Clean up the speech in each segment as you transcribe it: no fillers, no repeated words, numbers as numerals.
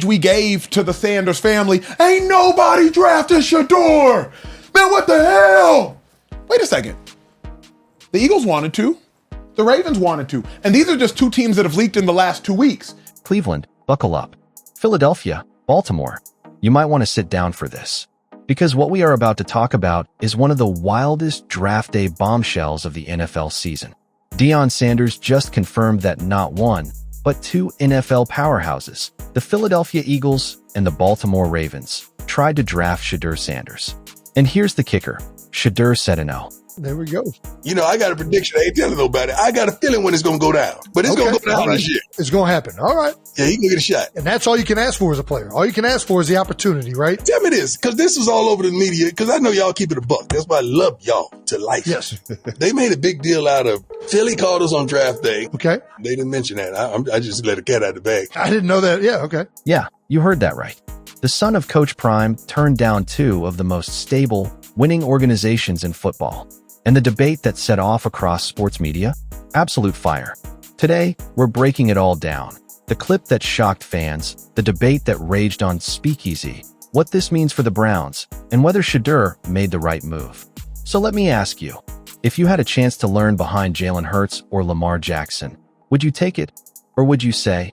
we gave to the Sanders family. Ain't nobody drafted Shedeur. Man, what the hell? Wait a second. The Eagles wanted to. The Ravens wanted to. And these are just two teams that have leaked in the last 2 weeks. Cleveland, buckle up. Philadelphia, Baltimore. You might want to sit down for this, because what we are about to talk about is one of the wildest draft day bombshells of the NFL season. Deion Sanders just confirmed that not one, but two NFL powerhouses, the Philadelphia Eagles and the Baltimore Ravens, tried to draft Shedeur Sanders. And here's the kicker. Shedeur said no. There we go. You know, I got a prediction. I ain't telling nobody. I got a feeling when it's going to go down. But it's going to go down this year. It's going to happen. All right. Yeah, he can get a shot. And that's all you can ask for as a player. All you can ask for is the opportunity, right? Tell me this, because this was all over the media, because I know y'all keep it a buck. That's why I love y'all to life. Yes. They made a big deal out of Philly called us on draft day. Okay. They didn't mention that. I just let a cat out of the bag. I didn't know that. Yeah, okay. Yeah, you heard that right. The son of Coach Prime turned down two of the most stable, winning organizations in football. And the debate that set off across sports media? Absolute fire. Today, we're breaking it all down. The clip that shocked fans, the debate that raged on Speakeasy, what this means for the Browns, and whether Shedeur made the right move. So let me ask you, if you had a chance to learn behind Jalen Hurts or Lamar Jackson, would you take it? Or would you say,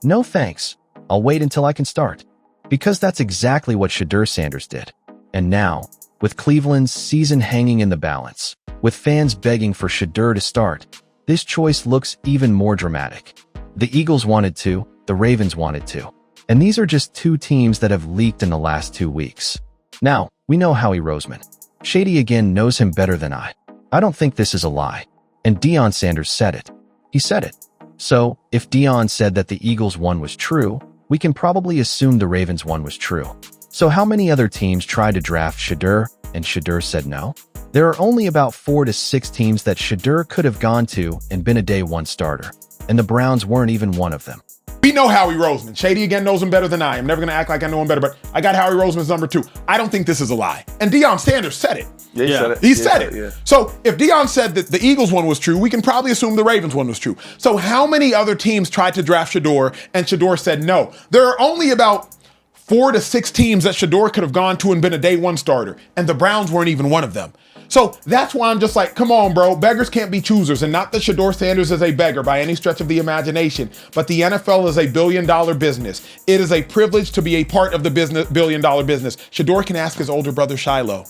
no thanks, I'll wait until I can start? Because that's exactly what Shedeur Sanders did. And now, with Cleveland's season hanging in the balance, with fans begging for Shedeur to start, this choice looks even more dramatic. The Eagles wanted to, the Ravens wanted to. And these are just two teams that have leaked in the last 2 weeks. Now, we know Howie Roseman. Shady again knows him better than I. I don't think this is a lie. And Deion Sanders said it. He said it. So, if Deion said that the Eagles one was true, we can probably assume the Ravens one was true. So how many other teams tried to draft Shedeur and Shedeur said no? There are only about 4 to 6 teams that Shedeur could have gone to and been a day one starter. And the Browns weren't even one of them. We know Howie Roseman. Shady again knows him better than I. I'm never going to act like I know him better, but I got Howie Roseman's number 2. I don't think this is a lie. And Deion Sanders said it. Yeah, he said it. He said it. Yeah. So if Deion said that the Eagles one was true, we can probably assume the Ravens one was true. So how many other teams tried to draft Shedeur and Shedeur said no? There are only about 4 to 6 teams that Shedeur could have gone to and been a day one starter, and the Browns weren't even one of them. So that's why I'm just like, come on, bro. Beggars can't be choosers. And not that Shedeur Sanders is a beggar by any stretch of the imagination, but the NFL is a billion-dollar business. It is a privilege to be a part of the billion-dollar business. Shedeur can ask his older brother Shiloh.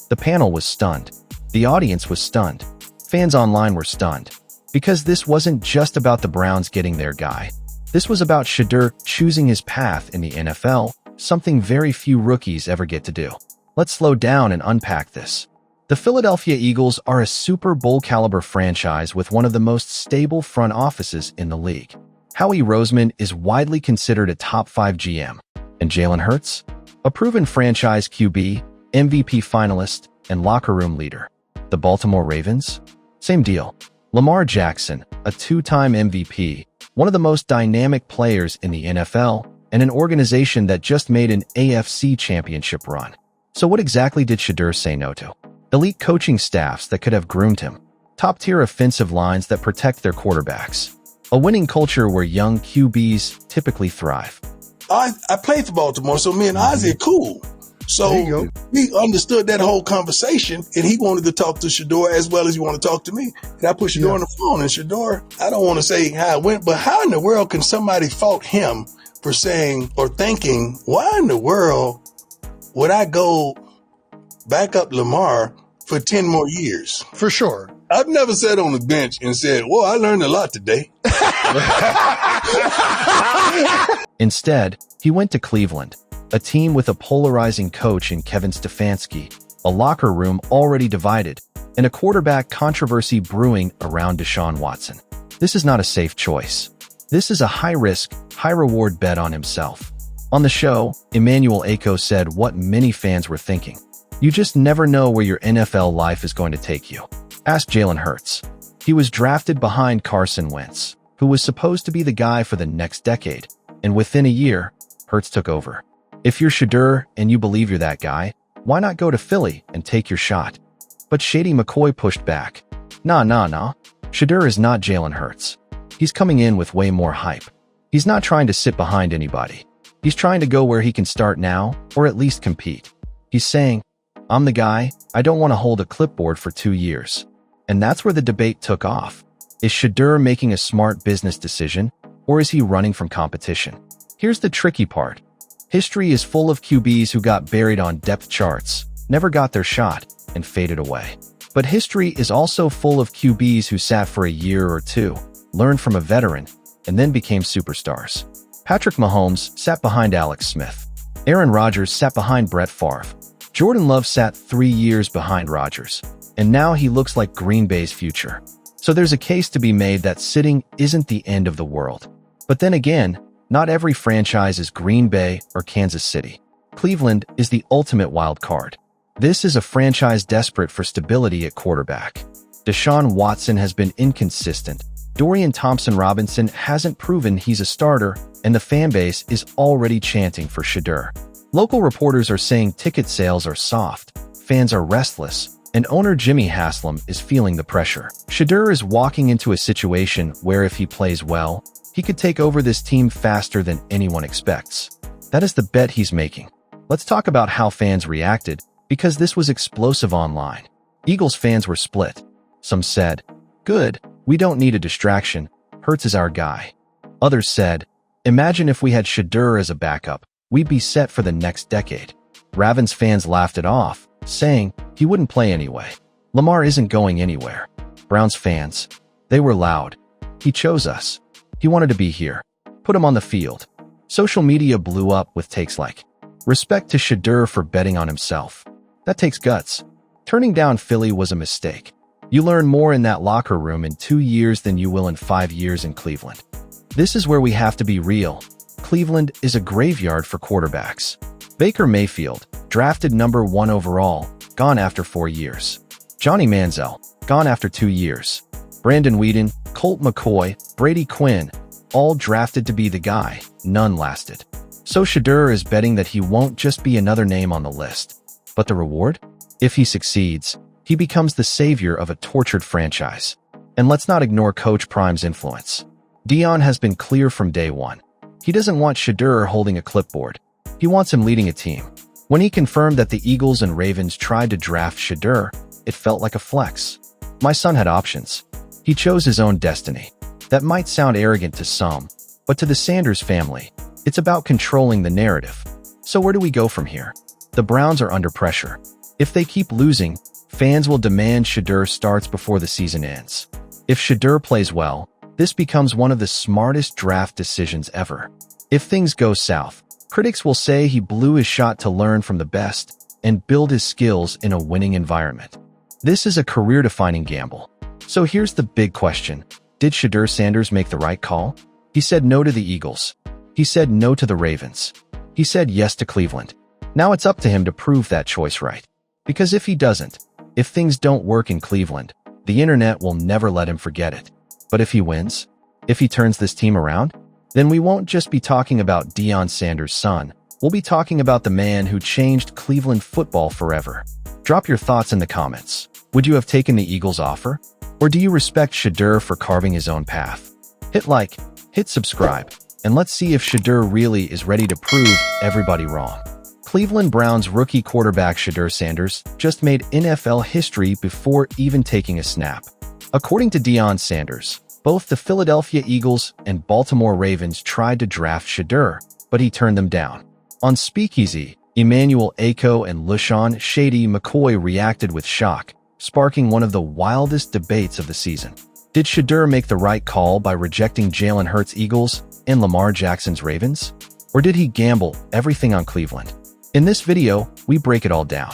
The panel was stunned. The audience was stunned. Fans online were stunned. Because this wasn't just about the Browns getting their guy. This was about Shedeur choosing his path in the NFL, something very few rookies ever get to do. Let's slow down and unpack this. The Philadelphia Eagles are a Super Bowl caliber franchise with one of the most stable front offices in the league. Howie Roseman is widely considered a top 5 GM. And Jalen Hurts? A proven franchise QB, MVP finalist, and locker room leader. The Baltimore Ravens? Same deal. Lamar Jackson, a 2-time MVP, one of the most dynamic players in the NFL, and an organization that just made an AFC championship run. So what exactly did Shedeur say no to? Elite coaching staffs that could have groomed him. Top-tier offensive lines that protect their quarterbacks. A winning culture where young QBs typically thrive. I played for Baltimore, so me and Ozzy are cool. So we understood that whole conversation, and he wanted to talk to Shedeur as well as he wanted to talk to me. And I put Shedeur on the phone, and Shedeur, I don't want to say how it went, but how in the world can somebody fault him for saying or thinking, why in the world would I go back up Lamar for 10 more years? For sure. I've never sat on the bench and said, well, I learned a lot today. Instead, he went to Cleveland, a team with a polarizing coach in Kevin Stefanski, a locker room already divided, and a quarterback controversy brewing around Deshaun Watson. This is not a safe choice. This is a high-risk, high-reward bet on himself. On the show, Emmanuel Acho said what many fans were thinking. You just never know where your NFL life is going to take you. Ask Jalen Hurts. He was drafted behind Carson Wentz, who was supposed to be the guy for the next decade, and within a year, Hurts took over. If you're Shedeur and you believe you're that guy, why not go to Philly and take your shot? But Shady McCoy pushed back. Nah. Shedeur is not Jalen Hurts. He's coming in with way more hype. He's not trying to sit behind anybody. He's trying to go where he can start now, or at least compete. He's saying, I'm the guy, I don't want to hold a clipboard for 2 years. And that's where the debate took off. Is Shedeur making a smart business decision, or is he running from competition? Here's the tricky part. History is full of QBs who got buried on depth charts, never got their shot, and faded away. But history is also full of QBs who sat for a year or two, learned from a veteran, and then became superstars. Patrick Mahomes sat behind Alex Smith. Aaron Rodgers sat behind Brett Favre. Jordan Love sat 3 years behind Rodgers, and now he looks like Green Bay's future. So there's a case to be made that sitting isn't the end of the world. But then again, not every franchise is Green Bay or Kansas City. Cleveland is the ultimate wild card. This is a franchise desperate for stability at quarterback. Deshaun Watson has been inconsistent. Dorian Thompson-Robinson hasn't proven he's a starter, and the fanbase is already chanting for Shedeur. Local reporters are saying ticket sales are soft, fans are restless, and owner Jimmy Haslam is feeling the pressure. Shedeur is walking into a situation where if he plays well, he could take over this team faster than anyone expects. That is the bet he's making. Let's talk about how fans reacted, because this was explosive online. Eagles fans were split. Some said, "Good, we don't need a distraction, Hurts is our guy." Others said, "Imagine if we had Shedeur as a backup, we'd be set for the next decade." Ravens fans laughed it off, saying he wouldn't play anyway. Lamar isn't going anywhere. Browns fans, they were loud. He chose us. He wanted to be here. Put him on the field. Social media blew up with takes like, "Respect to Shedeur for betting on himself. That takes guts. Turning down Philly was a mistake. You learn more in that locker room in 2 years than you will in 5 years in Cleveland." This is where we have to be real. Cleveland is a graveyard for quarterbacks. Baker Mayfield, drafted number 1 overall, gone after 4 years. Johnny Manziel, gone after 2 years. Brandon Weeden, Colt McCoy, Brady Quinn, all drafted to be the guy, none lasted. So Shedeur is betting that he won't just be another name on the list. But the reward? If he succeeds, he becomes the savior of a tortured franchise. And let's not ignore Coach Prime's influence. Deion has been clear from day one. He doesn't want Shedeur holding a clipboard. He wants him leading a team. When he confirmed that the Eagles and Ravens tried to draft Shedeur, it felt like a flex. My son had options. He chose his own destiny. That might sound arrogant to some, but to the Sanders family, it's about controlling the narrative. So where do we go from here? The Browns are under pressure. If they keep losing, fans will demand Shedeur starts before the season ends. If Shedeur plays well, this becomes one of the smartest draft decisions ever. If things go south, critics will say he blew his shot to learn from the best and build his skills in a winning environment. This is a career-defining gamble. So here's the big question. Did Shedeur Sanders make the right call? He said no to the Eagles. He said no to the Ravens. He said yes to Cleveland. Now it's up to him to prove that choice right. Because if he doesn't, if things don't work in Cleveland, the internet will never let him forget it. But if he wins, if he turns this team around, then we won't just be talking about Deion Sanders' son. We'll be talking about the man who changed Cleveland football forever. Drop your thoughts in the comments. Would you have taken the Eagles' offer? Or do you respect Shedeur for carving his own path? Hit like, hit subscribe, and let's see if Shedeur really is ready to prove everybody wrong. Cleveland Browns rookie quarterback Shedeur Sanders just made NFL history before even taking a snap. According to Deion Sanders, both the Philadelphia Eagles and Baltimore Ravens tried to draft Shedeur, but he turned them down. On Speakeasy, Emmanuel Acho and LeSean Shady McCoy reacted with shock, sparking one of the wildest debates of the season. Did Shedeur make the right call by rejecting Jalen Hurts' Eagles and Lamar Jackson's Ravens? Or did he gamble everything on Cleveland? In this video, we break it all down.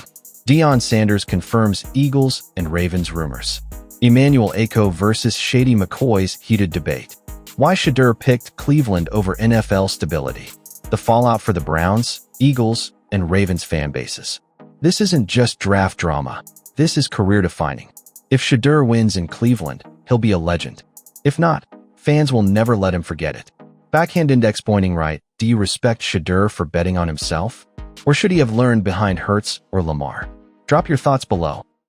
Deion Sanders confirms Eagles and Ravens rumors. Emmanuel Acho versus Shady McCoy's heated debate. Why Shedeur picked Cleveland over NFL stability. The fallout for the Browns, Eagles, and Ravens fan bases. This isn't just draft drama. This is career-defining. If Shedeur wins in Cleveland, he'll be a legend. If not, fans will never let him forget it. Backhand index pointing right, do you respect Shedeur for betting on himself? Or should he have learned behind Hurts or Lamar? Drop your thoughts below.